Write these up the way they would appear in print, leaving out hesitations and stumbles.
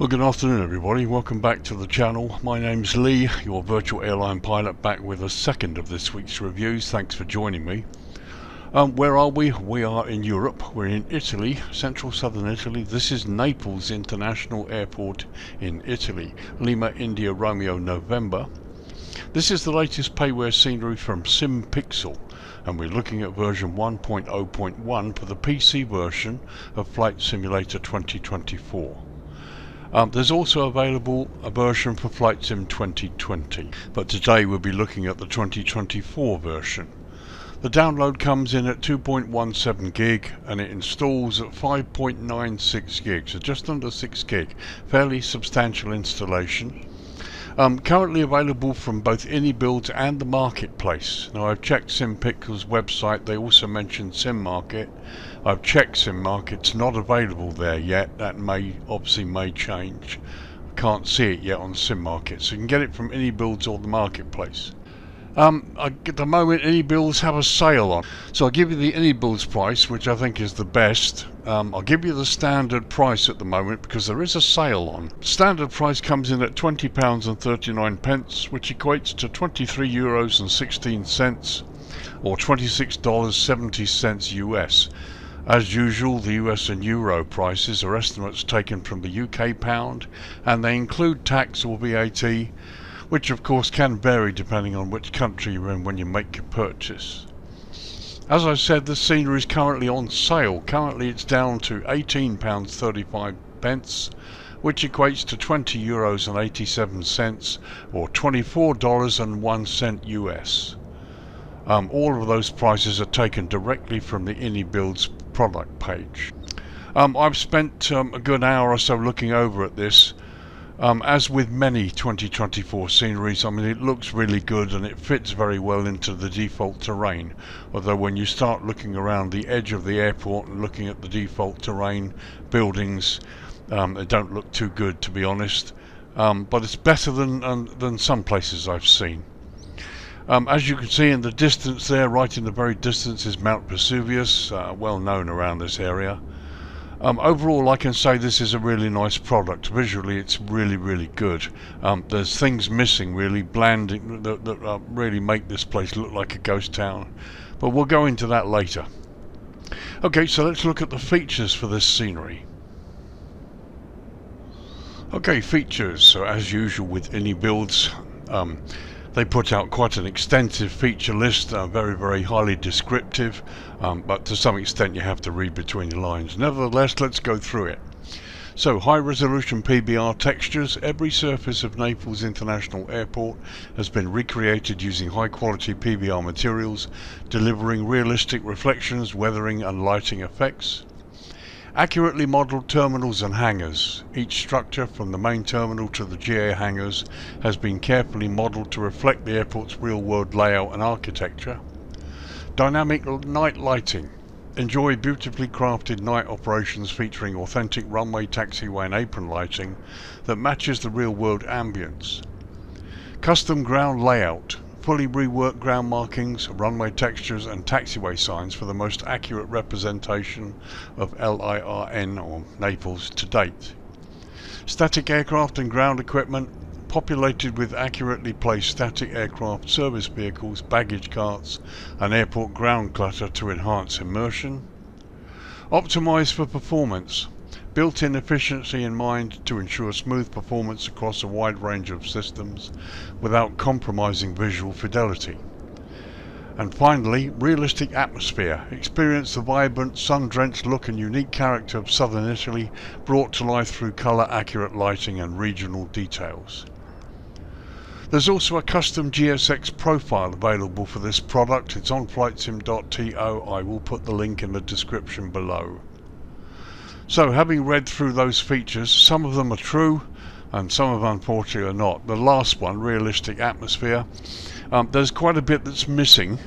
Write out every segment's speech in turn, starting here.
Well, good afternoon everybody, welcome back to the channel. My name's Lee, your virtual airline pilot, back with a second of this week's reviews. Thanks for joining me. Where are we? We are in Europe. We're in Italy, central southern Italy. This is Naples International Airport in Italy. Lima, India, Romeo, November. This is the latest payware scenery from Simpixel, and we're looking at version 1.0.1 for the PC version of Flight Simulator 2024. There's also available a version for Flight Sim 2020, but today we'll be looking at the 2024 version. The download comes in at 2.17 gig and it installs at 5.96 gigs, so just under 6 gig. Fairly substantial installation. Currently available from both Inibuilds and the marketplace. Now, I've checked Simpixel's website, they also mentioned SimMarket. I've checked SimMarket, it's not available there yet. That obviously may change. I can't see it yet on SimMarket, so you can get it from Inibuilds or the marketplace. At the moment, Inibuilds have a sale on, so I'll give you the Inibuilds price, which I think is the best. I'll give you the standard price at the moment because there is a sale on. Standard price comes in at £20.39, which equates to €23.16 or $26.70 US. As usual, the US and Euro prices are estimates taken from the UK pound, and they include tax or VAT, which of course can vary depending on which country you're in when you make your purchase. As I said, this scenery is currently on sale. Currently it's down to £18.35, which equates to €20.87 or $24.01 US. All of those prices are taken directly from the Inibuilds product page. I've spent a good hour or so looking over at this. As with many 2024 sceneries, I mean, it looks really good and it fits very well into the default terrain. Although when you start looking around the edge of the airport and looking at the default terrain, buildings, they don't look too good, to be honest. But it's better than some places I've seen. As you can see in the distance there, right in the very distance, is Mount Vesuvius, well known around this area. Overall, I can say this is a really nice product. Visually, it's really good. There's things missing, really, blanding, that really make this place look like a ghost town. But we'll go into that later. Okay, so let's look at the features for this scenery. Okay, features. So as usual with Inibuilds, they put out quite an extensive feature list, very highly descriptive, but to some extent you have to read between the lines. Nevertheless, let's go through it. So, high resolution PBR textures. Every surface of Naples International Airport has been recreated using high quality PBR materials, delivering realistic reflections, weathering and lighting effects. Accurately modelled terminals and hangars. Each structure, from the main terminal to the GA hangars, has been carefully modelled to reflect the airport's real-world layout and architecture. Dynamic night lighting. Enjoy beautifully crafted night operations featuring authentic runway, taxiway and apron lighting that matches the real-world ambience. Custom ground layout. Fully reworked ground markings, runway textures and taxiway signs for the most accurate representation of LIRN, or Naples, to date. Static aircraft and ground equipment, populated with accurately placed static aircraft, service vehicles, baggage carts and airport ground clutter to enhance immersion. Optimised for performance. Built-in efficiency in mind to ensure smooth performance across a wide range of systems without compromising visual fidelity. And finally, realistic atmosphere. Experience the vibrant, sun-drenched look and unique character of southern Italy brought to life through colour-accurate lighting and regional details. There's also a custom GSX Profile available for this product. It's on flightsim.to. I will put the link in the description below. So, having read through those features, some of them are true and some of them unfortunately are not. The last one, realistic atmosphere, there's quite a bit that's missing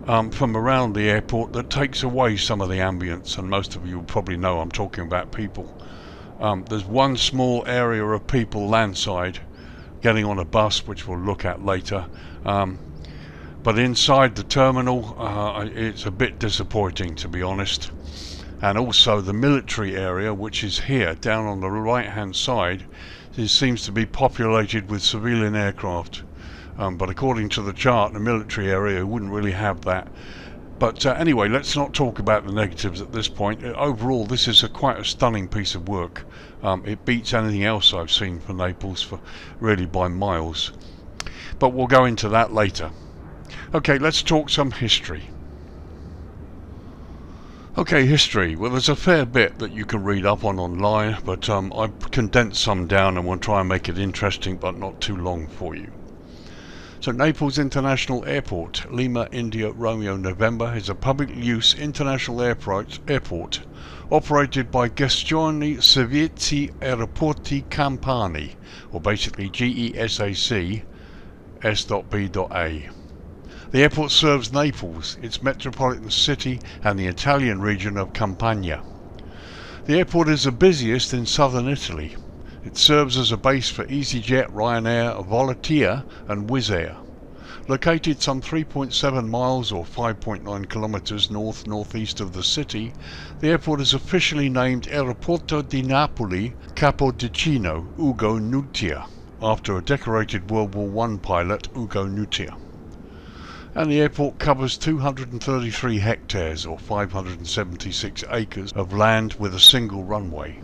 from around the airport that takes away some of the ambience, and most of you will probably know I'm talking about people. There's one small area of people landside getting on a bus, which we'll look at later, but inside the terminal it's a bit disappointing, to be honest. and also the military area, which is here down on the right hand side. It seems to be populated with civilian aircraft, but according to the chart, the military area wouldn't really have that. But anyway, let's not talk about the negatives at this point. Overall, this is quite a stunning piece of work. It beats anything else I've seen for Naples, for really by miles. But we'll go into that later. Okay, let's talk some history. Okay, history. Well, there's a fair bit that you can read up on online, but I've condensed some down and we'll try and make it interesting but not too long for you. So Naples International Airport, Lima, India, Romeo, November, is a public-use international airport operated by Gestione Servizi Aeroporti Campani, or basically GESAC S.B.A. The airport serves Naples, its metropolitan city, and the Italian region of Campania. The airport is the busiest in southern Italy. It serves as a base for EasyJet, Ryanair, Volotea and Wizz Air. Located some 3.7 miles or 5.9 kilometers north-northeast of the city, the airport is officially named Aeroporto di Napoli Capodichino Ugo Nutia, after a decorated World War I pilot, Ugo Nutia. And the airport covers 233 hectares or 576 acres of land with a single runway.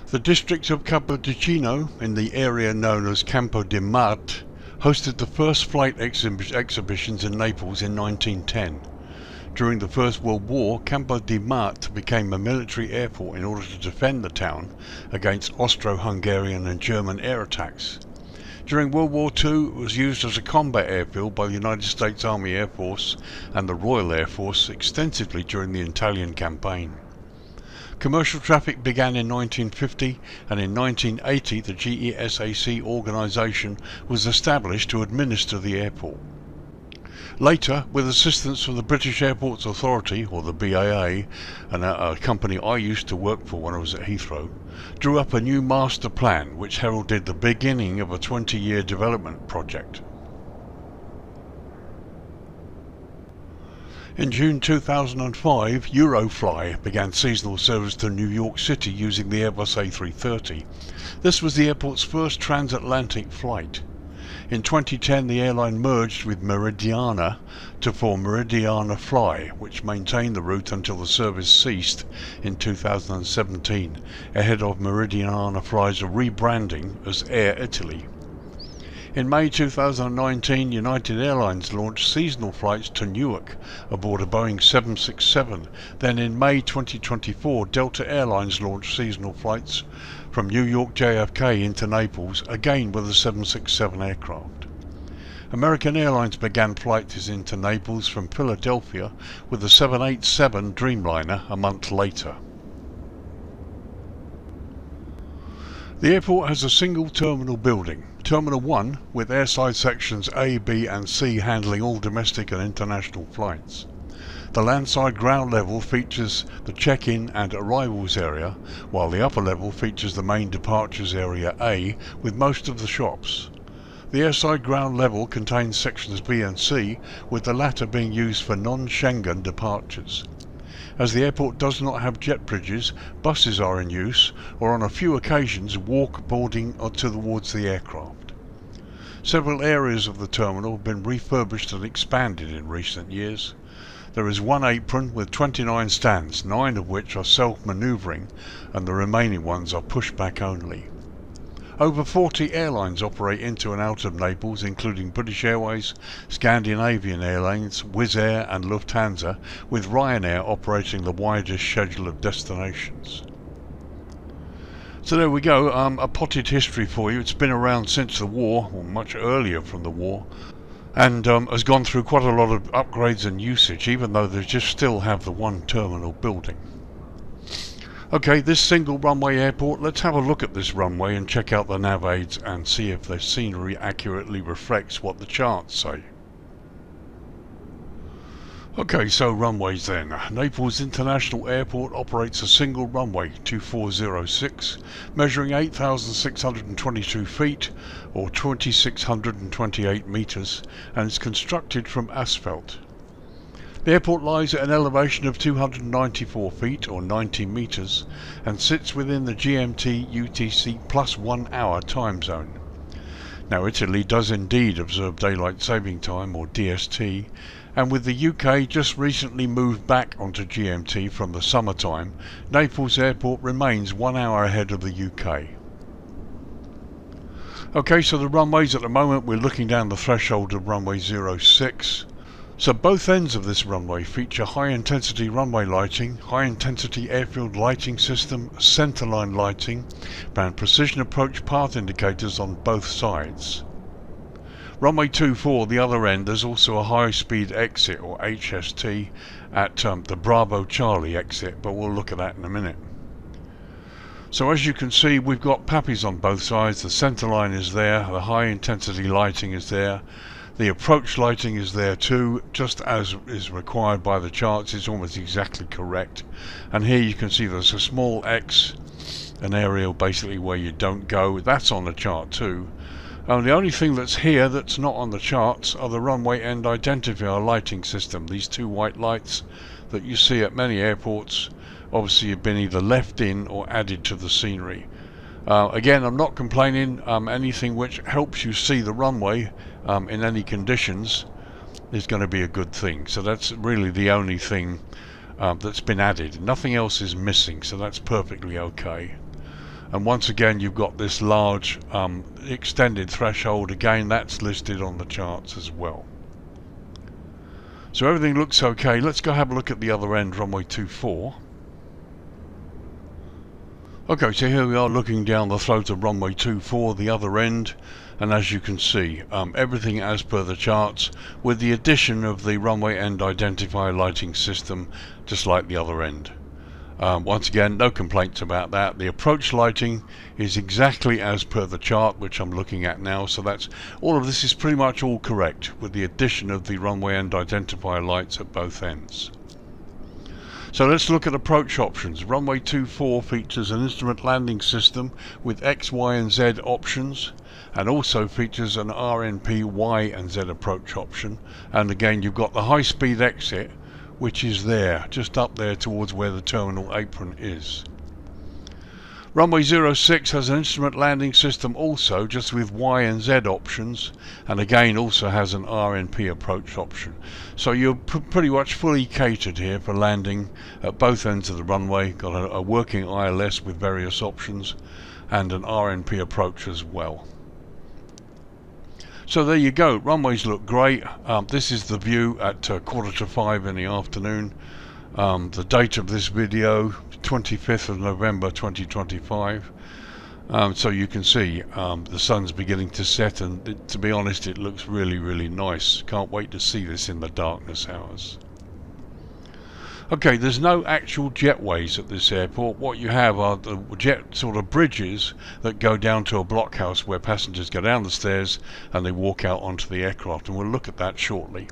The district of Capodichino, in the area known as Campo di Marte, hosted the first flight exhibitions in Naples in 1910. During the First World War, Campo di Marte became a military airport in order to defend the town against Austro-Hungarian and German air attacks. During World War II, it was used as a combat airfield by the United States Army Air Force and the Royal Air Force extensively during the Italian campaign. Commercial traffic began in 1950, and in 1980 the GESAC organisation was established to administer the airport. Later, with assistance from the British Airports Authority, or the BAA, and a company I used to work for when I was at Heathrow, drew up a new master plan which heralded the beginning of a 20-year development project. In June 2005, Eurofly began seasonal service to New York City using the Airbus A330. This was the airport's first transatlantic flight. In 2010, the airline merged with Meridiana to form Meridiana Fly, which maintained the route until the service ceased in 2017, ahead of Meridiana Fly's rebranding as Air Italy. In May 2019, United Airlines launched seasonal flights to Newark aboard a Boeing 767. Then in May 2024, Delta Airlines launched seasonal flights from New York JFK into Naples, again with a 767 aircraft. American Airlines began flights into Naples from Philadelphia with the 787 Dreamliner a month later. The airport has a single terminal building, Terminal 1, with airside sections A, B and C handling all domestic and international flights. The landside ground level features the check-in and arrivals area, while the upper level features the main departures area A with most of the shops. The airside ground level contains sections B and C, with the latter being used for non-Schengen departures. As the airport does not have jet bridges, buses are in use, or on a few occasions walk boarding towards the aircraft. Several areas of the terminal have been refurbished and expanded in recent years. There is one apron with 29 stands, 9 of which are self-manoeuvring, and the remaining ones are pushback only. Over 40 airlines operate into and out of Naples, including British Airways, Scandinavian Airlines, Wizz Air and Lufthansa, with Ryanair operating the widest schedule of destinations. So there we go, a potted history for you. It's been around since the war, or much earlier from the war, and has gone through quite a lot of upgrades and usage, even though they just still have the one terminal building. Okay, this single runway airport, let's have a look at this runway and check out the NAVAIDS and see if the scenery accurately reflects what the charts say. Okay, so runways then. Naples International Airport operates a single runway, 2406, measuring 8,622 feet or 2,628 meters, and is constructed from asphalt. The airport lies at an elevation of 294 feet or 90 meters and sits within the GMT UTC plus 1 hour time zone. Now Italy does indeed observe daylight saving time or DST, and with the UK just recently moved back onto GMT from the summertime, Naples Airport remains 1 hour ahead of the UK. Okay, so the runways at the moment, we're looking down the threshold of runway 06. So both ends of this runway feature high intensity runway lighting, high intensity airfield lighting system, centerline lighting, and precision approach path indicators on both sides. Runway 24, the other end, there's also a high speed exit or HST at the Bravo Charlie exit, but we'll look at that in a minute. So as you can see, we've got PAPIs on both sides, the centerline is there, the high intensity lighting is there. The approach lighting is there too, just as is required by the charts. It's almost exactly correct. And here you can see there's a small X, an aerial basically where you don't go. That's on the chart too. The only thing that's here that's not on the charts are the runway end identifier lighting system. These two white lights that you see at many airports obviously have been either left in or added to the scenery. Again, I'm not complaining. Anything which helps you see the runway in any conditions is going to be a good thing. So that's really the only thing that's been added. Nothing else is missing, so that's perfectly okay. And once again, you've got this large extended threshold. Again, that's listed on the charts as well. So everything looks okay. Let's go have a look at the other end, runway 24. Okay, so here we are looking down the throat of runway 24, the other end, and as you can see, everything as per the charts, with the addition of the runway end identifier lighting system, just like the other end. Once again, no complaints about that. The approach lighting is exactly as per the chart, which I'm looking at now, so that's all of this is pretty much all correct, with the addition of the runway end identifier lights at both ends. So let's look at approach options. Runway 24 features an instrument landing system with X, Y and Z options, and also features an RNP Y and Z approach option. And again, you've got the high speed exit, which is there, just up there towards where the terminal apron is. Runway 06 has an instrument landing system also, just with Y and Z options, and again also has an RNP approach option. So you're pretty much fully catered here for landing at both ends of the runway. Got a working ILS with various options and an RNP approach as well. So there you go, runways look great. This is the view at 4:45 in the afternoon. The date of this video, 25th of November 2025. So you can see the sun's beginning to set, and to be honest, it looks really nice. Can't wait to see this in the darkness hours. Okay, there's no actual jetways at this airport. What you have are the jet sort of bridges that go down to a blockhouse where passengers go down the stairs and they walk out onto the aircraft, and we'll look at that shortly.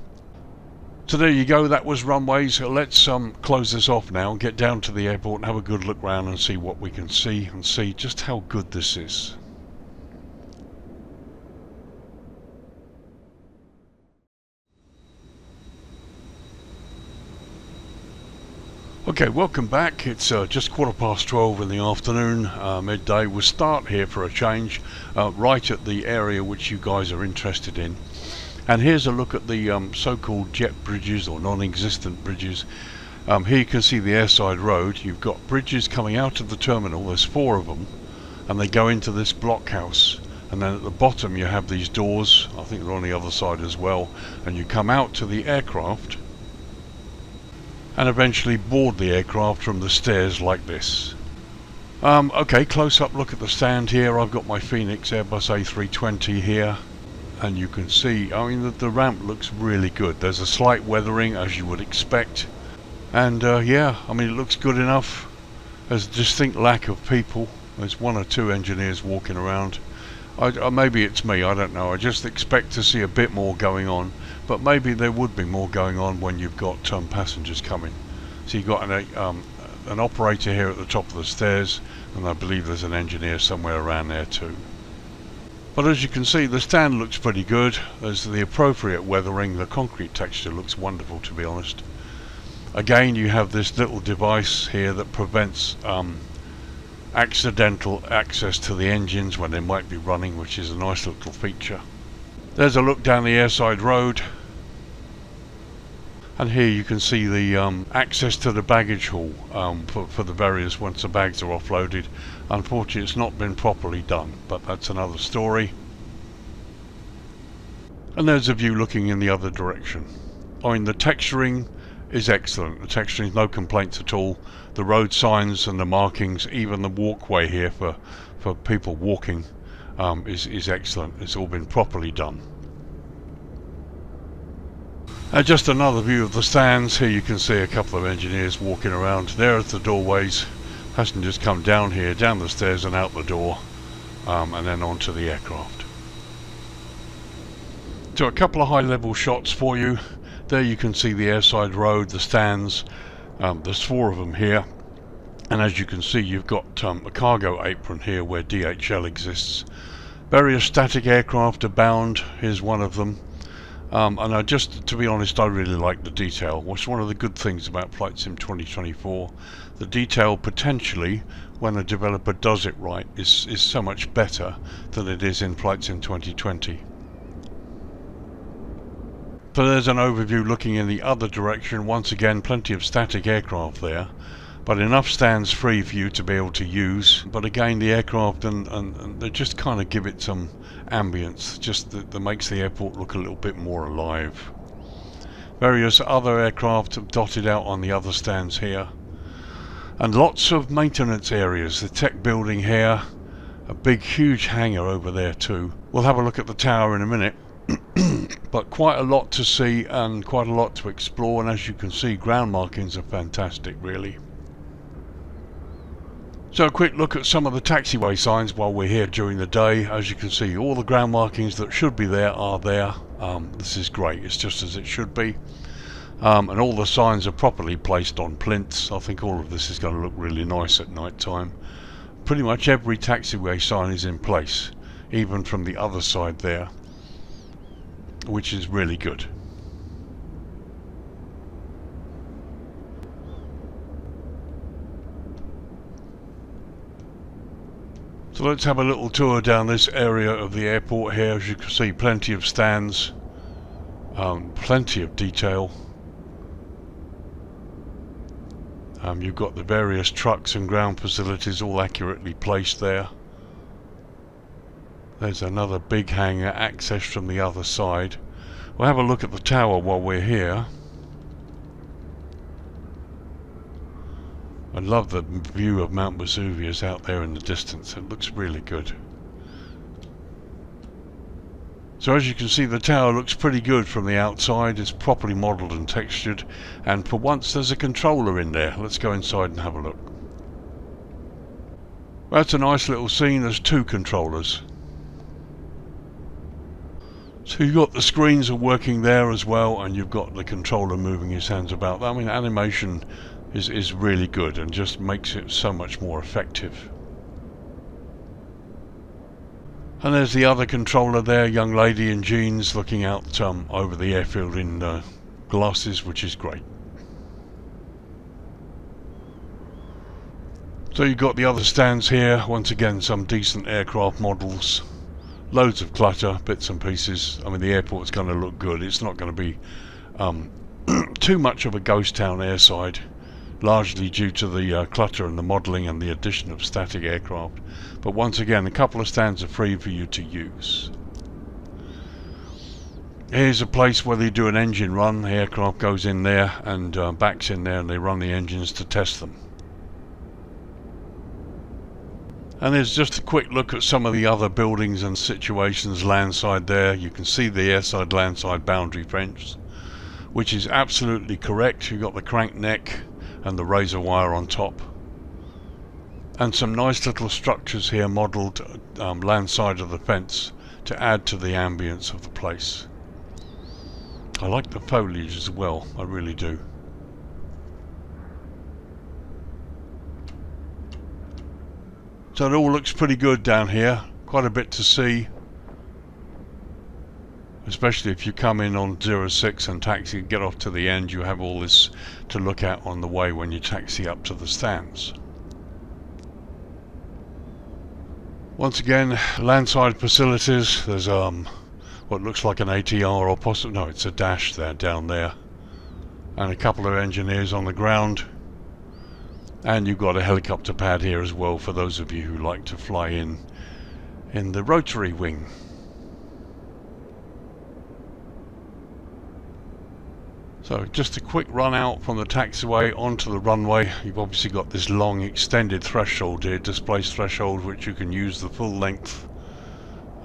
So there you go, that was runways. Let's close this off now and get down to the airport and have a good look round and see what we can see, and see just how good this is. Okay, welcome back. It's just 12:15 in the afternoon, midday. We'll start here for a change, right at the area which you guys are interested in. And here's a look at the so-called jet bridges, or non-existent bridges. Here you can see the airside road. You've got bridges coming out of the terminal. There's 4 of them, and they go into this blockhouse. And then at the bottom you have these doors. I think they're on the other side as well. And you come out to the aircraft and eventually board the aircraft from the stairs like this. Okay, close-up look at the stand here. I've got my Phoenix Airbus A320 here. And you can see, I mean, the ramp looks really good. There's a slight weathering, as you would expect, and yeah, I mean, it looks good enough. There's a distinct lack of people. There's 1 or 2 engineers walking around. Maybe it's me, I don't know. I just expect to see a bit more going on, but maybe there would be more going on when you've got passengers coming. So you've got an operator here at the top of the stairs, and I believe there's an engineer somewhere around there too. But as you can see, the stand looks pretty good. There's the appropriate weathering. The concrete texture looks wonderful, to be honest. Again, you have this little device here that prevents accidental access to the engines when they might be running, which is a nice little feature. There's a look down the airside road, and here you can see the access to the baggage hall for the various once the bags are offloaded. Unfortunately, it's not been properly done, but that's another story. And there's a view looking in the other direction. I mean, the texturing is excellent. The texturing, no complaints at all. The road signs and the markings, even the walkway here for people walking is excellent. It's all been properly done. Just another view of the stands. Here you can see a couple of engineers walking around. There at the doorways. Passengers come down here, down the stairs and out the door, and then onto the aircraft. So a couple of high level shots for you. There you can see the airside road, the stands. There's 4 of them here, and as you can see, you've got a cargo apron here where DHL exists. Various static aircraft abound. Here's one of them. And to be honest, I really like the detail. What's one of the good things about Flight Sim 2024? The detail, potentially, when a developer does it right, is so much better than it is in Flight Sim 2020. So there's an overview looking in the other direction. Once again, plenty of static aircraft there, but enough stands free for you to be able to use. But again, the aircraft and they just kind of give it some ambience, just that makes the airport look a little bit more alive. Various other aircraft dotted out on the other stands here, and lots of maintenance areas. The tech building here, a big huge hangar over there too. We'll have a look at the tower in a minute. But quite a lot to see and quite a lot to explore, and as you can see, ground markings are fantastic really. So a quick look at some of the taxiway signs while we're here during the day. As you can see, all the ground markings that should be there are there. This is great, it's just as it should be. And all the signs are properly placed on plinths. I think all of this is going to look really nice at night time. Pretty much every taxiway sign is in place, even from the other side there, which is really good. So let's have a little tour down this area of the airport here. As you can see, plenty of stands, plenty of detail. You've got the various trucks and ground facilities all accurately placed there. There's another big hangar, access from the other side. We'll have a look at the tower while we're here. I love the view of Mount Vesuvius out there in the distance. It looks really good. So as you can see, the tower looks pretty good from the outside. It's properly modelled and textured, and for once there's a controller in there. Let's go inside and have a look. That's a nice little scene. There's 2 controllers. So you've got the screens are working there as well, and you've got the controller moving his hands about. I mean, animation is really good and just makes it so much more effective. And there's the other controller there, young lady in jeans looking out over the airfield in glasses, which is great. So you've got the other stands here. Once again, some decent aircraft models. Loads of clutter, bits and pieces. I mean, the airport's going to look good. It's not going to be too much of a ghost town airside, largely due to the clutter and the modelling and the addition of static aircraft. But once again, a couple of stands are free for you to use. Here's a place where they do an engine run. The aircraft goes in there and backs in there, and they run the engines to test them. And there's just a quick look at some of the other buildings and situations landside there. You can see the airside landside boundary fence, which is absolutely correct. You've got the crank neck and the razor wire on top, and some nice little structures here modelled landside of the fence to add to the ambience of the place. I like the foliage as well, I really do. So it all looks pretty good down here, quite a bit to see. especially if you come in on 06 and taxi and get off to the end. You have all this to look at on the way when you taxi up to the stands. Once again, landside facilities. There's what looks like an ATR, or possibly, no, it's a dash there, down there, and a couple of engineers on the ground. And you've got a helicopter pad here as well for those of you who like to fly in the rotary wing. So just a quick run out from the taxiway onto the runway. You've obviously got this long extended threshold here, displaced threshold, which you can use the full length,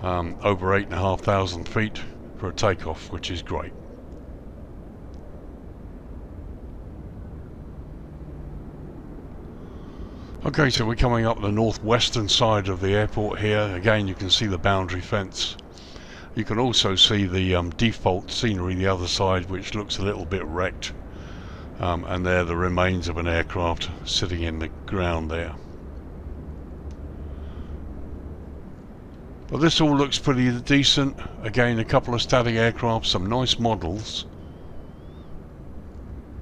over 8,500 feet for a takeoff, which is great. Okay, so we're coming up the northwestern side of the airport here. Again, you can see the boundary fence. You can also see the default scenery the other side, which looks a little bit wrecked. And there are the remains of an aircraft sitting in the ground there. But this all looks pretty decent. Again, a couple of static aircraft, some nice models,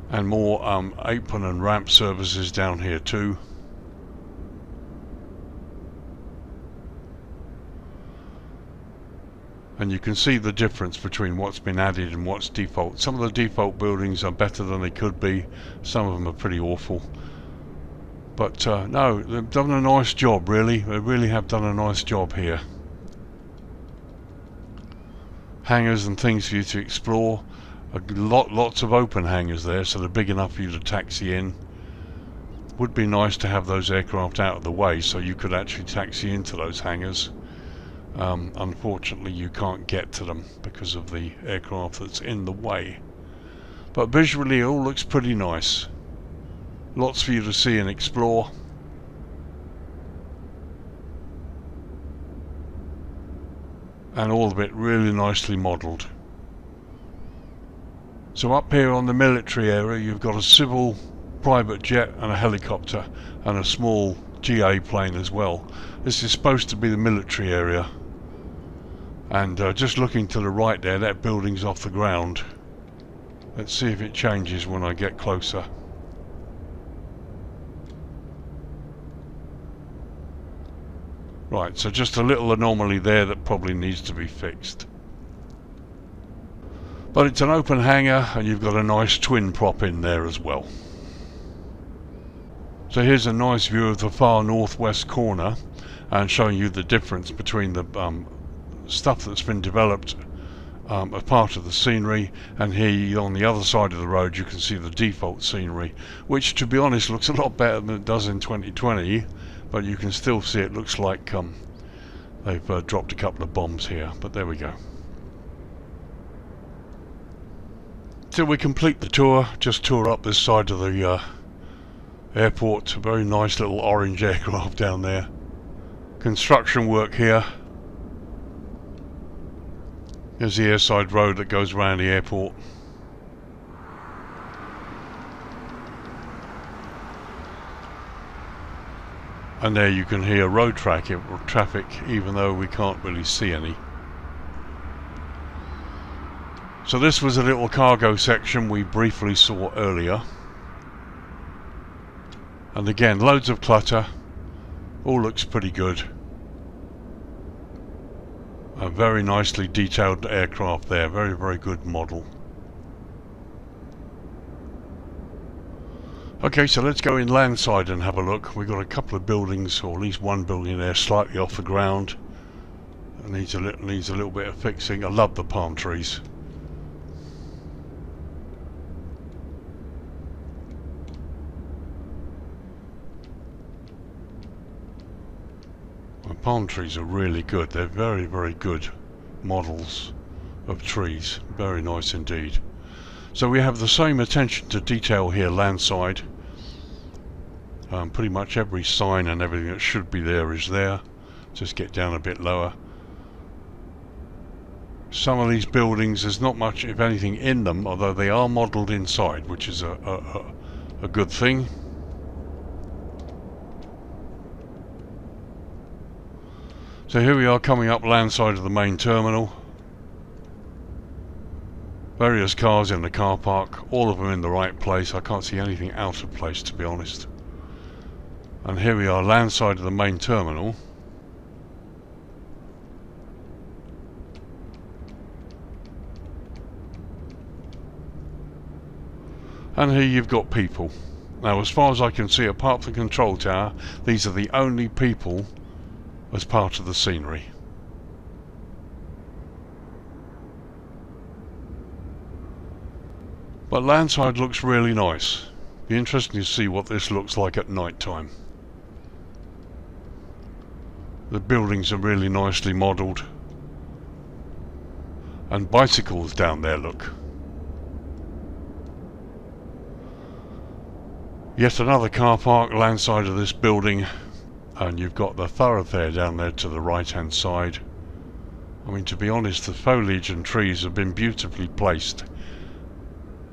and more apron and ramp services down here too. And you can see the difference between what's been added and what's default. Some of the default buildings are better than they could be. Some of them are pretty awful. But no, they've done a nice job, really. They really have done a nice job here. Hangars and things for you to explore. Lots of open hangars there, so they're big enough for you to taxi in. Would be nice to have those aircraft out of the way so you could actually taxi into those hangars. Unfortunately, you can't get to them because of the aircraft that's in the way. But visually, it all looks pretty nice. Lots for you to see and explore. And all of it really nicely modelled. So up here on the military area, you've got a civil private jet and a helicopter and a small GA plane as well. This is supposed to be the military area. And just looking to the right there, that building's off the ground. Let's see if it changes when I get closer. Right, so just a little anomaly there that probably needs to be fixed. But it's an open hangar and you've got a nice twin prop in there as well. So here's a nice view of the far northwest corner and showing you the difference between the stuff that's been developed as part of the scenery, and here on the other side of the road you can see the default scenery, which to be honest looks a lot better than it does in 2020, but you can still see it looks like they've dropped a couple of bombs here, but there we go. Till we complete the tour, just tour up this side of the airport. A very nice little orange aircraft down there. Construction work here. There's the airside road that goes around the airport. And there you can hear road traffic, even though we can't really see any. So this was a little cargo section we briefly saw earlier. And again, loads of clutter. All looks pretty good. A very nicely detailed aircraft there, very, very good model. Okay, so let's go in landside and have a look. We've got a couple of buildings, or at least one building there slightly off the ground. It needs a little bit of fixing. I love the palm trees. The palm trees are really good. They're very, very good models of trees. Very nice indeed. So we have the same attention to detail here landside. Pretty much every sign and everything that should be there is there. Just get down a bit lower. Some of these buildings, there's not much, if anything, in them, although they are modelled inside, which is a good thing. So here we are coming up landside of the main terminal. Various cars in the car park, all of them in the right place. I can't see anything out of place, to be honest. And here we are, landside of the main terminal. And here you've got people. Now, as far as I can see, apart from the control tower, these are the only people as part of the scenery. But landside looks really nice. Be interesting to see what this looks like at night time. The buildings are really nicely modelled. And bicycles down there, look. Yet another car park landside of this building, and you've got the thoroughfare down there to the right hand side. I mean, to be honest, the foliage and trees have been beautifully placed,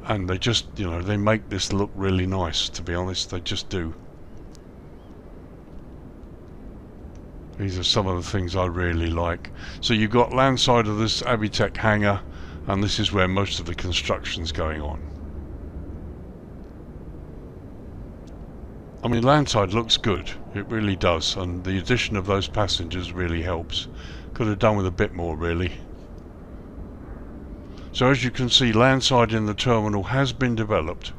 and they just, you know, they make this look really nice, to be honest. They just do. These are some of the things I really like. So you've got landside of this Avitech hangar, and this is where most of the construction's going on. I mean, landside looks good, it really does, and the addition of those passengers really helps. Could have done with a bit more, really. So as you can see, landside in the terminal has been developed.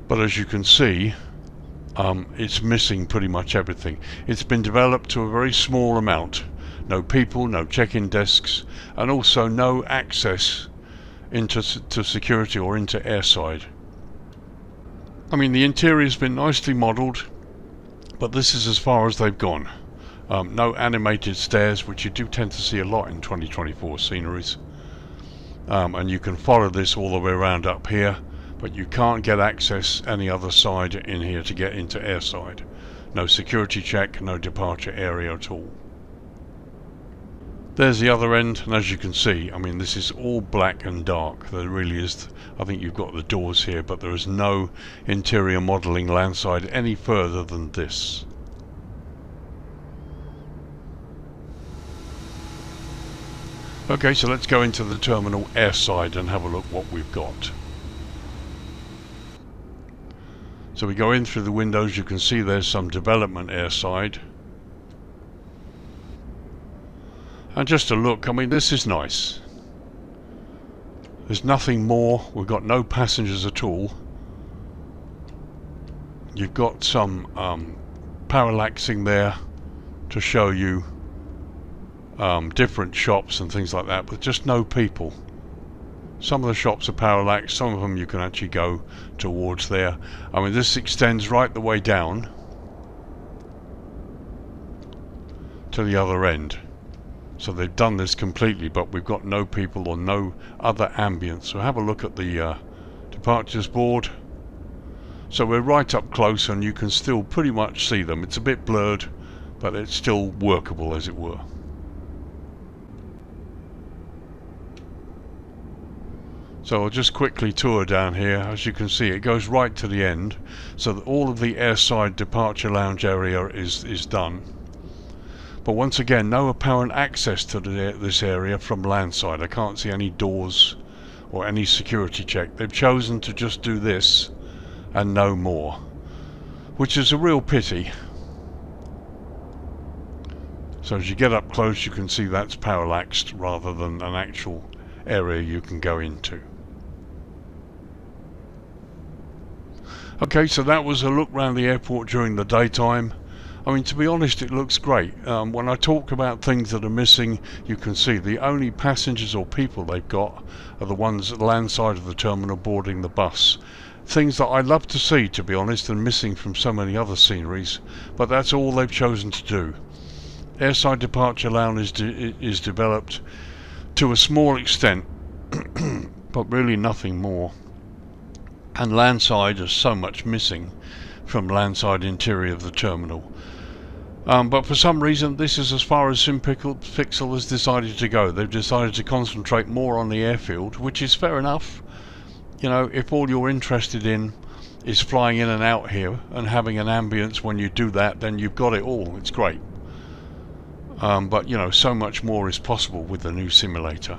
But as you can see, it's missing pretty much everything. It's been developed to a very small amount. No people, no check-in desks, and also no access into security or into airside. I mean, the interior's been nicely modelled, but this is as far as they've gone. No animated stairs, which you do tend to see a lot in 2024 sceneries. And you can follow this all the way around up here, but you can't get access any other side in here to get into airside. No security check, no departure area at all. There's the other end, and as you can see, I mean, this is all black and dark. There really is, I think you've got the doors here, but there is no interior modelling landside any further than this. Okay, so let's go into the terminal airside and have a look what we've got. So we go in through the windows. You can see there's some development airside. And just a look, I mean, this is nice. There's nothing more. We've got no passengers at all. You've got some parallaxing there to show you different shops and things like that, but just no people. Some of the shops are parallaxed, some of them you can actually go towards there. I mean, this extends right the way down to the other end. So they've done this completely, but we've got no people or no other ambience. So have a look at the departures board. So we're right up close and you can still pretty much see them. It's a bit blurred, but it's still workable, as it were. So I'll just quickly tour down here. As you can see, it goes right to the end, so that all of the airside departure lounge area is done. But once again, no apparent access to this area from landside. I can't see any doors or any security check. They've chosen to just do this and no more, which is a real pity. So as you get up close, you can see that's parallaxed rather than an actual area you can go into. Okay, so that was a look around the airport during the daytime. I mean, to be honest, it looks great. When I talk about things that are missing, you can see the only passengers or people they've got are the ones at the landside of the terminal boarding the bus. Things that I love to see, to be honest, and missing from so many other sceneries, but that's all they've chosen to do. Airside departure lounge is developed to a small extent, but really nothing more. And landside is so much missing from landside interior of the terminal. But for some reason, this is as far as Simpixel has decided to go. They've decided to concentrate more on the airfield, which is fair enough. You know, if all you're interested in is flying in and out here and having an ambience when you do that, then you've got it all. It's great. but you know, so much more is possible with the new simulator.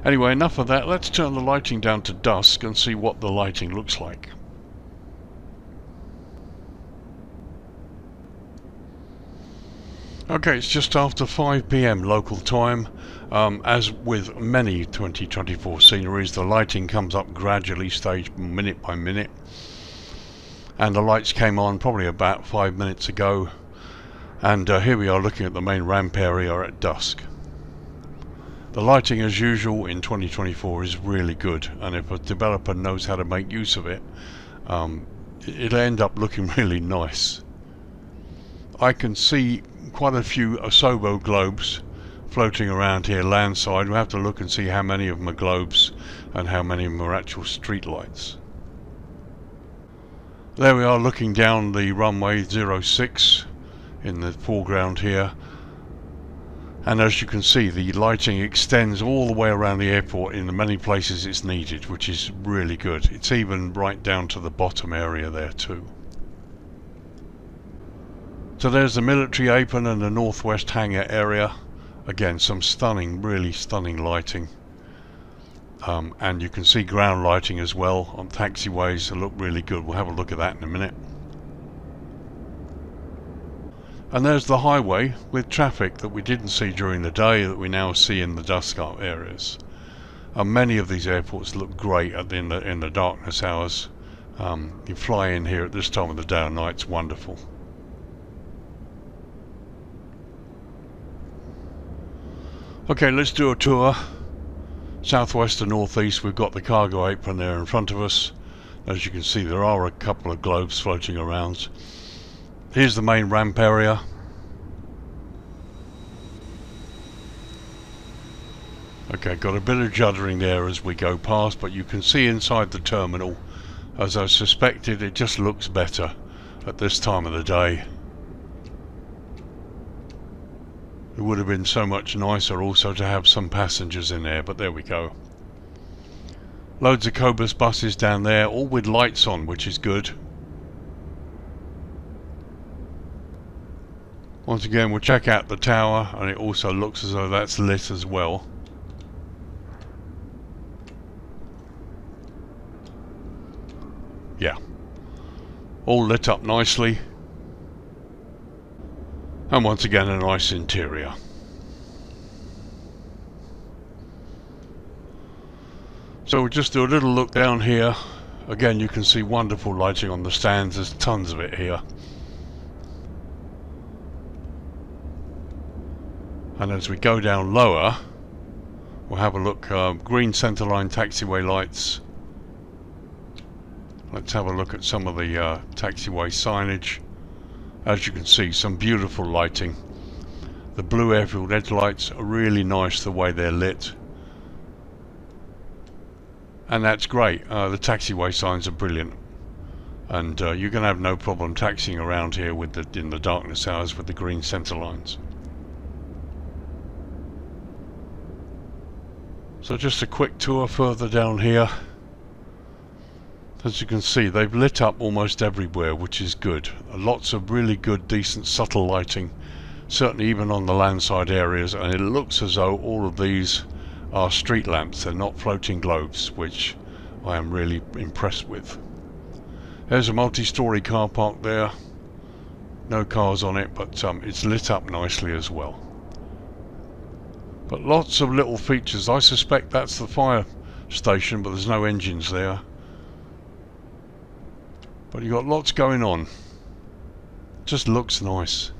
Anyway, enough of that. Let's turn the lighting down to dusk and see what the lighting looks like. Okay, it's just after 5 PM local time. As with many 2024 sceneries, the lighting comes up gradually, staged minute by minute. And the lights came on probably about 5 minutes ago. And here we are looking at the main ramp area at dusk. The lighting, as usual in 2024, is really good, and if a developer knows how to make use of it, it'll end up looking really nice. I can see quite a few Asobo globes floating around here landside. We'll have to look and see how many of them are globes and how many of them are actual street lights. There we are looking down the runway 06 in the foreground here. And as you can see, the lighting extends all the way around the airport in the many places it's needed, which is really good. It's even right down to the bottom area there too. So there's the military apron and the northwest hangar area. Again, some stunning, really stunning lighting. And you can see ground lighting as well on taxiways. They look really good. We'll have a look at that in a minute. And there's the highway with traffic that we didn't see during the day that we now see in the dusk areas. And many of these airports look great in the darkness hours. You fly in here at this time of the day and night, it's wonderful. Okay, let's do a tour. Southwest to northeast, we've got the cargo apron there in front of us. As you can see, there are a couple of globes floating around. Here's the main ramp area. Okay, got a bit of juddering there as we go past, but you can see inside the terminal, as I suspected, it just looks better at this time of the day. It would have been so much nicer also to have some passengers in there, but there we go. Loads of Cobus buses down there, all with lights on, which is good. Once again, we'll check out the tower, and it also looks as though that's lit as well. Yeah, all lit up nicely. And once again, a nice interior. So we'll just do a little look down here. Again, you can see wonderful lighting on the stands. There's tons of it here. And as we go down lower, we'll have a look. Green centerline taxiway lights. Let's have a look at some of the taxiway signage. As you can see, some beautiful lighting. The blue airfield edge lights are really nice the way they're lit. And that's great. The taxiway signs are brilliant. And you're going to have no problem taxiing around here with in the darkness hours with the green center lines. So just a quick tour further down here. As you can see, they've lit up almost everywhere, which is good. Lots of really good, decent, subtle lighting, certainly even on the landside areas, and it looks as though all of these are street lamps. They're not floating globes, which I am really impressed with. There's a multi-story car park there. No cars on it, but it's lit up nicely as well. But lots of little features. I suspect that's the fire station, but there's no engines there. But you've got lots going on. Just looks nice.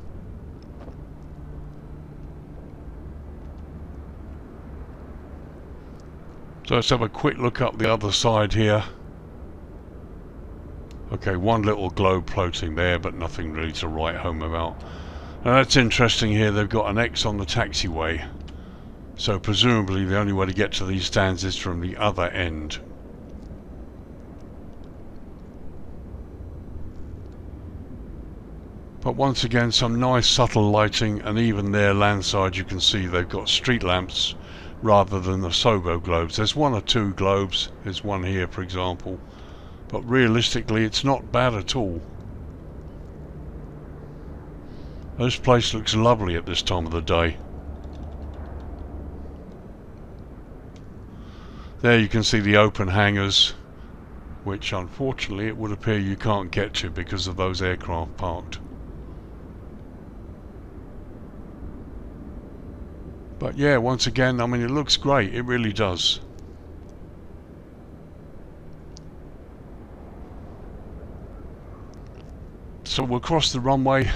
So let's have a quick look up the other side here. Okay, one little globe floating there, but nothing really to write home about. Now that's interesting here. They've got an X on the taxiway. So presumably the only way to get to these stands is from the other end. But once again, some nice subtle lighting, and even there landside you can see they've got street lamps rather than the Sobo globes. There's one or two globes. There's one here, for example. But realistically, it's not bad at all. This place looks lovely at this time of the day. There you can see the open hangars, which unfortunately it would appear you can't get to because of those aircraft parked. But yeah, once again, I mean, it looks great, it really does. So we'll cross the runway,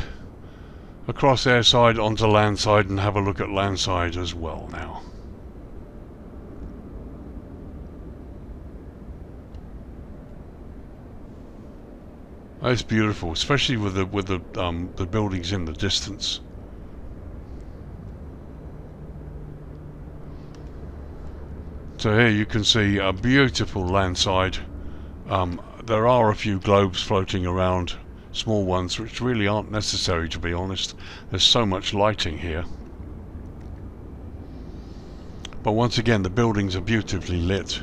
across airside onto landside, and have a look at landside as well now. It's beautiful, especially with the buildings in the distance. So here you can see a beautiful landside. There are a few globes floating around, small ones, which really aren't necessary, to be honest. There's so much lighting here. But once again, the buildings are beautifully lit.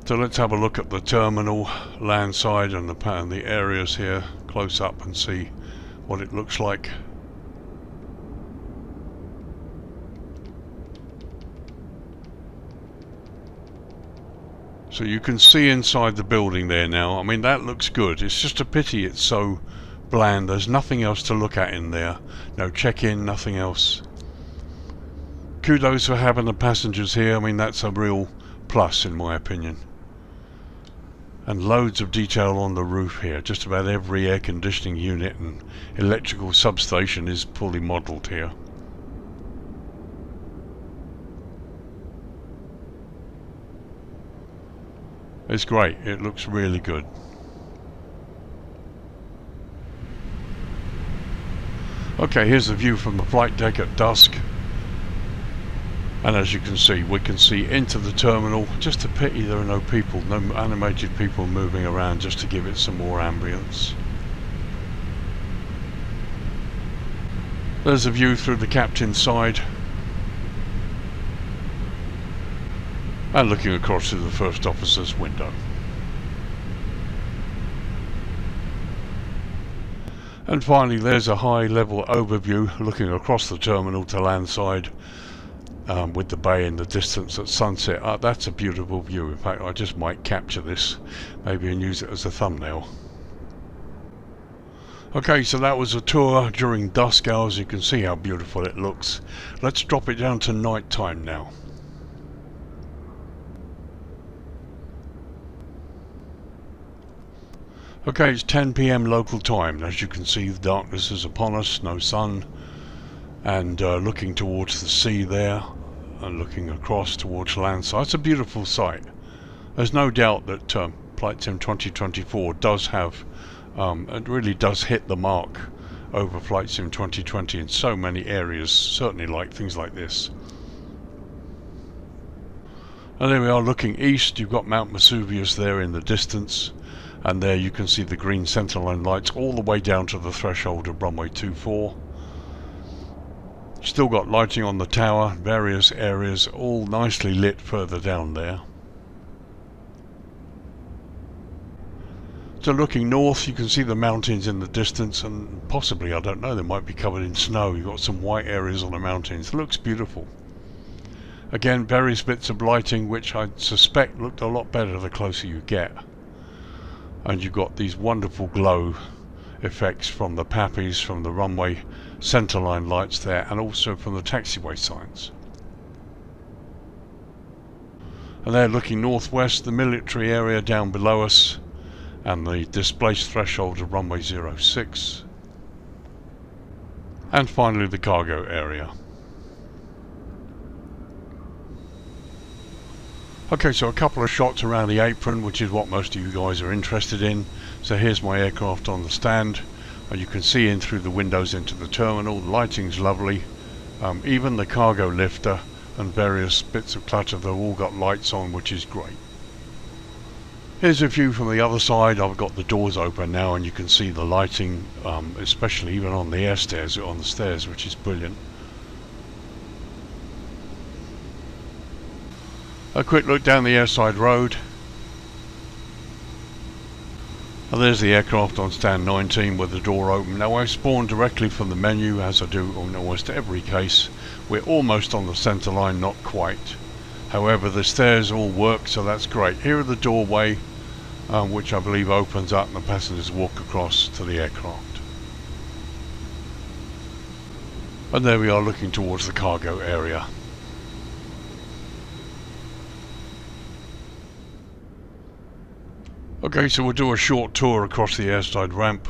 So let's have a look at the terminal, landside, and the areas here close up and see what it looks like. So you can see inside the building there now. I mean, that looks good. It's just a pity it's so bland. There's nothing else to look at in there. No check-in, nothing else. Kudos for having the passengers here. I mean, that's a real plus in my opinion. And loads of detail on the roof here. Just about every air conditioning unit and electrical substation is fully modelled here. It's great, it looks really good. Okay, here's the view from the flight deck at dusk. And as you can see, we can see into the terminal. Just a pity there are no people, no animated people moving around, just to give it some more ambience. There's a view through the captain's side. And looking across to the first officer's window. And finally, there's a high-level overview looking across the terminal to landside, with the bay in the distance at sunset. That's a beautiful view. In fact, I just might capture this maybe and use it as a thumbnail. Okay, so that was a tour during dusk hours. You can see how beautiful it looks. Let's drop it down to night time now. Okay, it's 10 PM local time. As you can see, the darkness is upon us, no sun, and looking towards the sea there, and looking across towards landside. It's a beautiful sight. There's no doubt that Flight Sim 2024 does have, it really does hit the mark over Flight Sim 2020 in so many areas, certainly like things like this. And there we are looking east. You've got Mount Vesuvius there in the distance. And there you can see the green centerline lights all the way down to the threshold of runway 24. Still got lighting on the tower, various areas, all nicely lit further down there. So looking north, you can see the mountains in the distance, and possibly, I don't know, they might be covered in snow. You've got some white areas on the mountains. It looks beautiful. Again, various bits of lighting, which I suspect looked a lot better the closer you get. And you've got these wonderful glow effects from the PAPIs, from the runway centerline lights there, and also from the taxiway signs. And there, looking northwest, the military area down below us, and the displaced threshold of runway 06. And finally the cargo area. Okay, so a couple of shots around the apron, which is what most of you guys are interested in. So here's my aircraft on the stand, and you can see in through the windows into the terminal. The lighting's lovely. Even the cargo lifter and various bits of clutter, they've all got lights on, which is great. Here's a view from the other side. I've got the doors open now, and you can see the lighting, especially even on the air stairs, on the stairs, which is brilliant. A quick look down the airside road. And there's the aircraft on stand 19 with the door open. Now I spawned directly from the menu, as I do in almost every case. We're almost on the centre line, not quite. However, the stairs all work, so that's great. Here are the doorway, which I believe opens up and the passengers walk across to the aircraft. And there we are looking towards the cargo area. Okay, so we'll do a short tour across the airside ramp,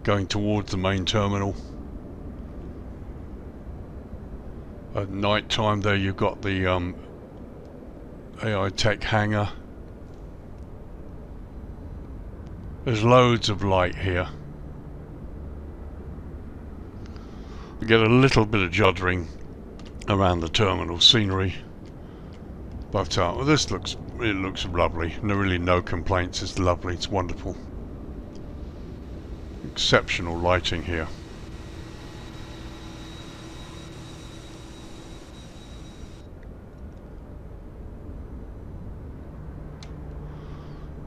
going towards the main terminal. At night time there you've got the AI Tech hangar. There's loads of light here. We get a little bit of juddering around the terminal scenery, but this looks lovely. Really no complaints. It's lovely. It's wonderful. Exceptional lighting here.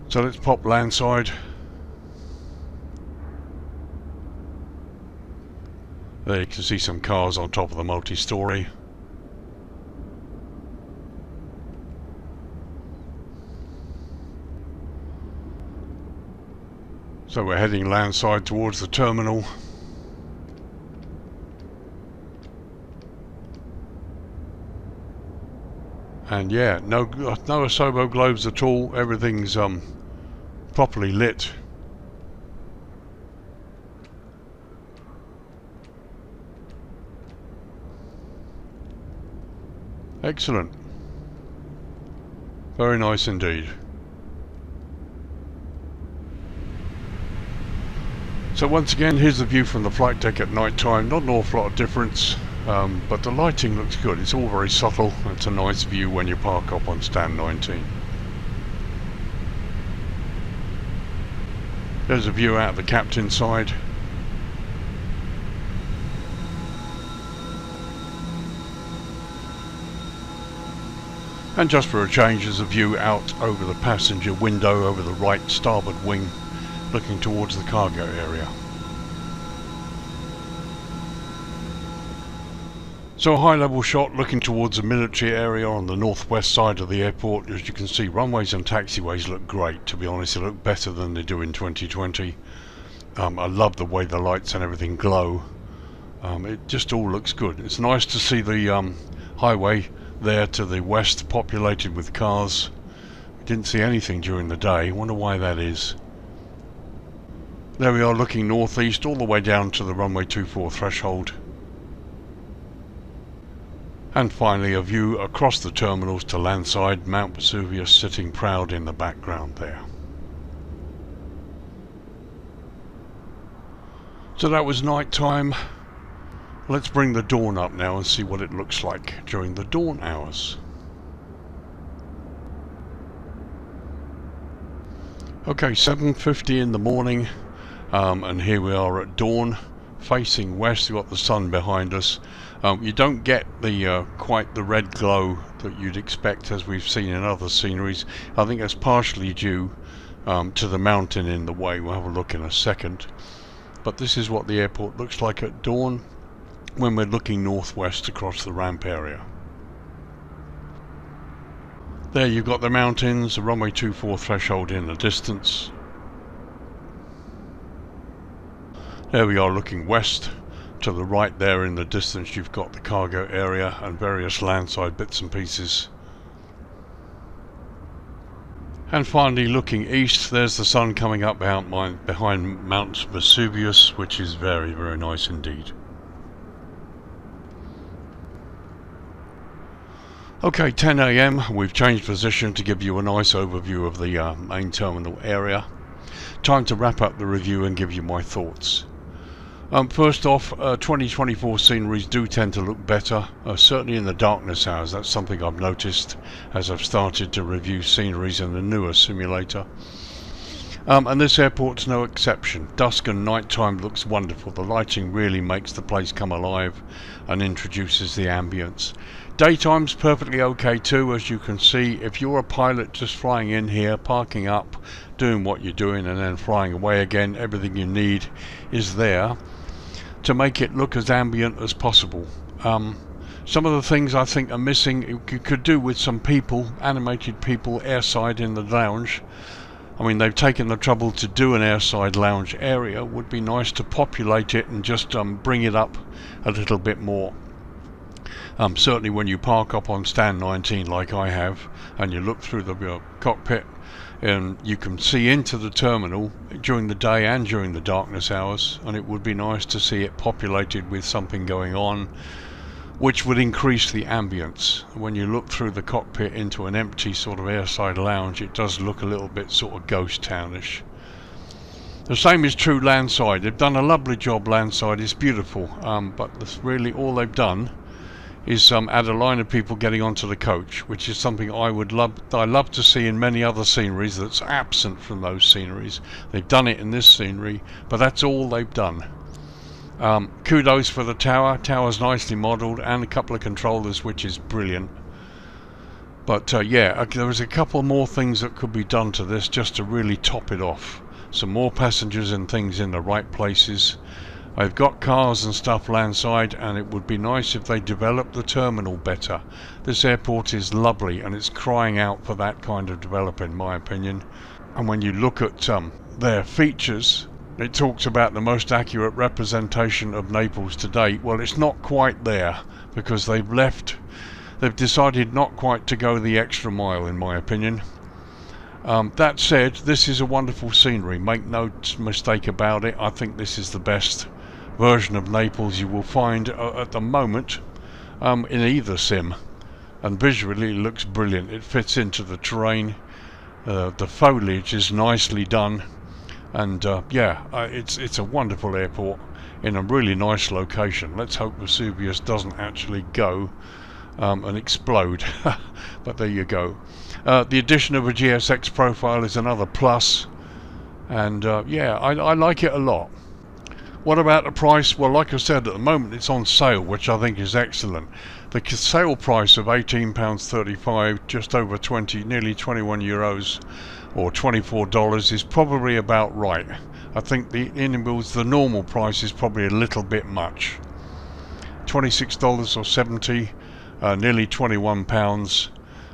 So let's pop landside. There you can see some cars on top of the multi-storey. So we're heading landside towards the terminal. And yeah, no Asobo globes at all. Everything's properly lit. Excellent. Very nice indeed. So once again, here's the view from the flight deck at night time. Not an awful lot of difference, but the lighting looks good. It's all very subtle. It's a nice view when you park up on stand 19. There's a view out of the captain's side. And just for a change, there's a view out over the passenger window over the right starboard wing, looking towards the cargo area. So a high level shot looking towards the military area on the northwest side of the airport. As you can see, runways and taxiways look great. To be honest, they look better than they do in 2020. I love the way the lights and everything glow. It just all looks good. It's nice to see the highway there to the west populated with cars. Didn't see anything during the day. Wonder why that is. There we are looking northeast all the way down to the runway 24 threshold. And finally a view across the terminals to landside, Mount Vesuvius sitting proud in the background there. So that was night time. Let's bring the dawn up now and see what it looks like during the dawn hours. Okay, 7:50 in the morning, and here we are at dawn, facing west. We've got the sun behind us. You don't get the quite the red glow that you'd expect, as we've seen in other sceneries. I think that's partially due to the mountain in the way. We'll have a look in a second. But this is what the airport looks like at dawn when we're looking northwest across the ramp area. There you've got the mountains, the runway 24 threshold in the distance. There we are looking west. To the right there in the distance you've got the cargo area and various landside bits and pieces. And finally looking east, there's the sun coming up behind Mount Vesuvius, which is very, very nice indeed. Okay, 10 AM, we've changed position to give you a nice overview of the main terminal area. Time to wrap up the review and give you my thoughts. First off, 2024 sceneries do tend to look better, certainly in the darkness hours. That's something I've noticed as I've started to review sceneries in the newer simulator. And this airport's no exception. Dusk and nighttime looks wonderful. The lighting really makes the place come alive and introduces the ambience. Daytime's perfectly okay too, as you can see. If you're a pilot just flying in here, parking up, doing what you're doing and then flying away again, everything you need is there to make it look as ambient as possible. Some of the things I think are missing, you could do with some people, animated people airside in the lounge. I mean, they've taken the trouble to do an airside lounge area. Would be nice to populate it and just bring it up a little bit more. Certainly when you park up on stand 19 like I have, and you look through the cockpit, and you can see into the terminal during the day and during the darkness hours, and it would be nice to see it populated with something going on, which would increase the ambience. When you look through the cockpit into an empty sort of airside lounge, it does look a little bit sort of ghost townish. The same is true landside. They've done a lovely job landside. It's beautiful, but that's really all they've done is add a line of people getting onto the coach, which is something I love to see in many other sceneries that's absent from those sceneries. They've done it in this scenery, but that's all they've done. Kudos for the tower. Tower's nicely modelled, and a couple of controllers, which is brilliant. But yeah, there was a couple more things that could be done to this just to really top it off. Some more passengers and things in the right places. I've got cars and stuff landside, and it would be nice if they developed the terminal better. This airport is lovely, and it's crying out for that kind of development, in my opinion. And when you look at their features, it talks about the most accurate representation of Naples to date. Well, it's not quite there, because they've decided not quite to go the extra mile, in my opinion. That said, this is a wonderful scenery. Make no mistake about it. I think this is the best version of Naples you will find at the moment in either sim. And visually it looks brilliant. It fits into the terrain. The foliage is nicely done. And yeah, it's a wonderful airport in a really nice location. Let's hope Vesuvius doesn't actually go and explode. But there you go. The addition of a GSX profile is another plus. And yeah, I like it a lot. What about the price? Well, like I said, at the moment it's on sale, which I think is excellent. The sale price of £18.35, just over 20, nearly 21 euros or $24 is probably about right. I think the Inibuilds, the normal price is probably a little bit much. $26 or 70, nearly £21.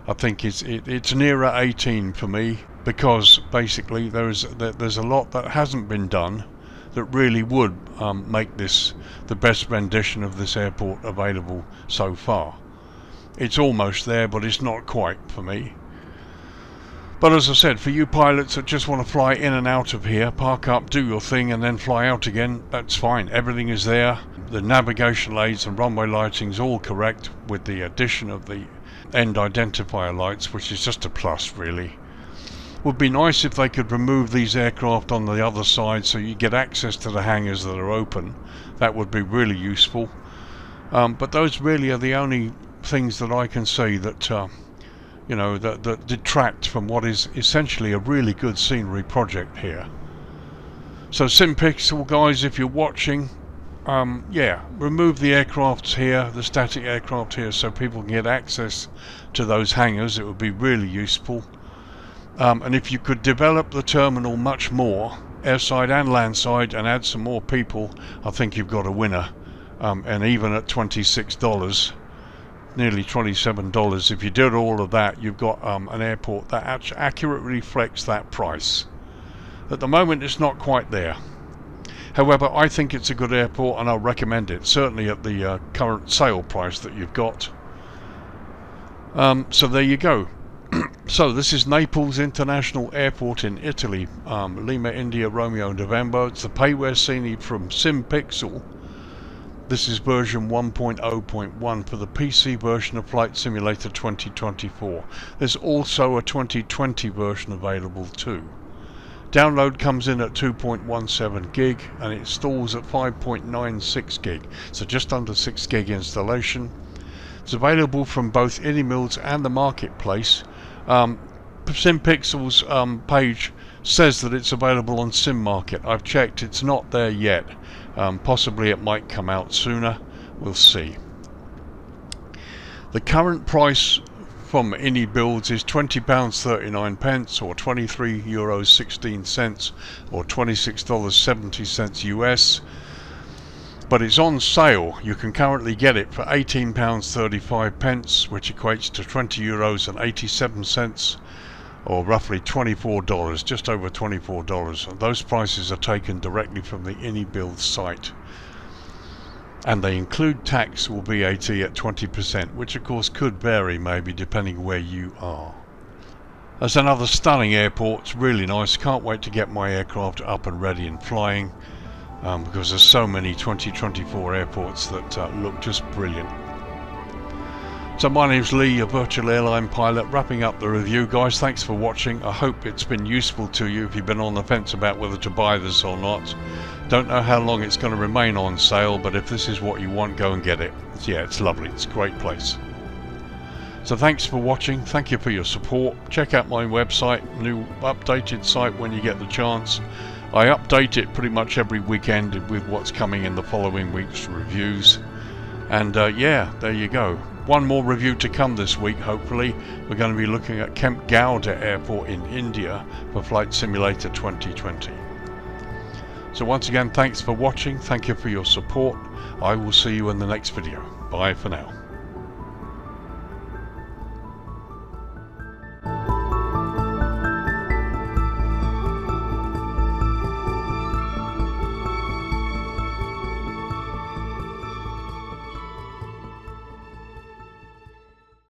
I think it's nearer 18 for me, because basically there's a lot that hasn't been done that really would make this the best rendition of this airport available so far. It's almost there, but it's not quite for me. But as I said, for you pilots that just want to fly in and out of here, park up, do your thing and then fly out again, that's fine. Everything is there. The navigation aids and runway lighting is all correct, with the addition of the end identifier lights, which is just a plus really. Would be nice if they could remove these aircraft on the other side so you get access to the hangars that are open. That would be really useful. But those really are the only things that I can see that you know, that detract from what is essentially a really good scenery project here. So Simpixel guys, if you're watching, yeah, remove the aircrafts here, the static aircraft here, so people can get access to those hangars. It would be really useful. And if you could develop the terminal much more, airside and landside, and add some more people, I think you've got a winner. And even at $26, nearly $27, if you did all of that, you've got an airport that accurately reflects that price. At the moment it's not quite there. However, I think it's a good airport and I'll recommend it, certainly at the current sale price that you've got. So there you go. So this is Naples International Airport in Italy, Lima India Romeo November. It's the payware scene from Simpixel. This is version 1.0.1 for the PC version of Flight Simulator 2024. There's also a 2020 version available too. Download comes in at 2.17 gig and it installs at 5.96 gig, so just under 6 gig installation. It's available from both Inibuilds and the marketplace. Simpixel's page says that it's available on Sim Market. I've checked, it's not there yet. Possibly it might come out sooner. We'll see. The current price from Inibuilds is £20.39 or €23.16 or $26.70 US. But it's on sale. You can currently get it for £18.35, which equates to €20.87 or roughly $24, just over $24. And those prices are taken directly from the Inibuilds site. And they include tax or VAT at 20%, which of course could vary maybe depending where you are. There's another stunning airport. It's really nice. Can't wait to get my aircraft up and ready and flying. Because there's so many 2024 airports that look just brilliant. So my name's Lee, a virtual airline pilot, wrapping up the review. Guys, thanks for watching. I hope it's been useful to you if you've been on the fence about whether to buy this or not. Don't know how long it's going to remain on sale, but if this is what you want, go and get it. Yeah, it's lovely. It's a great place. So thanks for watching. Thank you for your support. Check out my website, new updated site when you get the chance. I update it pretty much every weekend with what's coming in the following week's reviews. And yeah, there you go. One more review to come this week, hopefully. We're going to be looking at Kemp Gowda Airport in India for Flight Simulator 2020. So once again, thanks for watching. Thank you for your support. I will see you in the next video. Bye for now.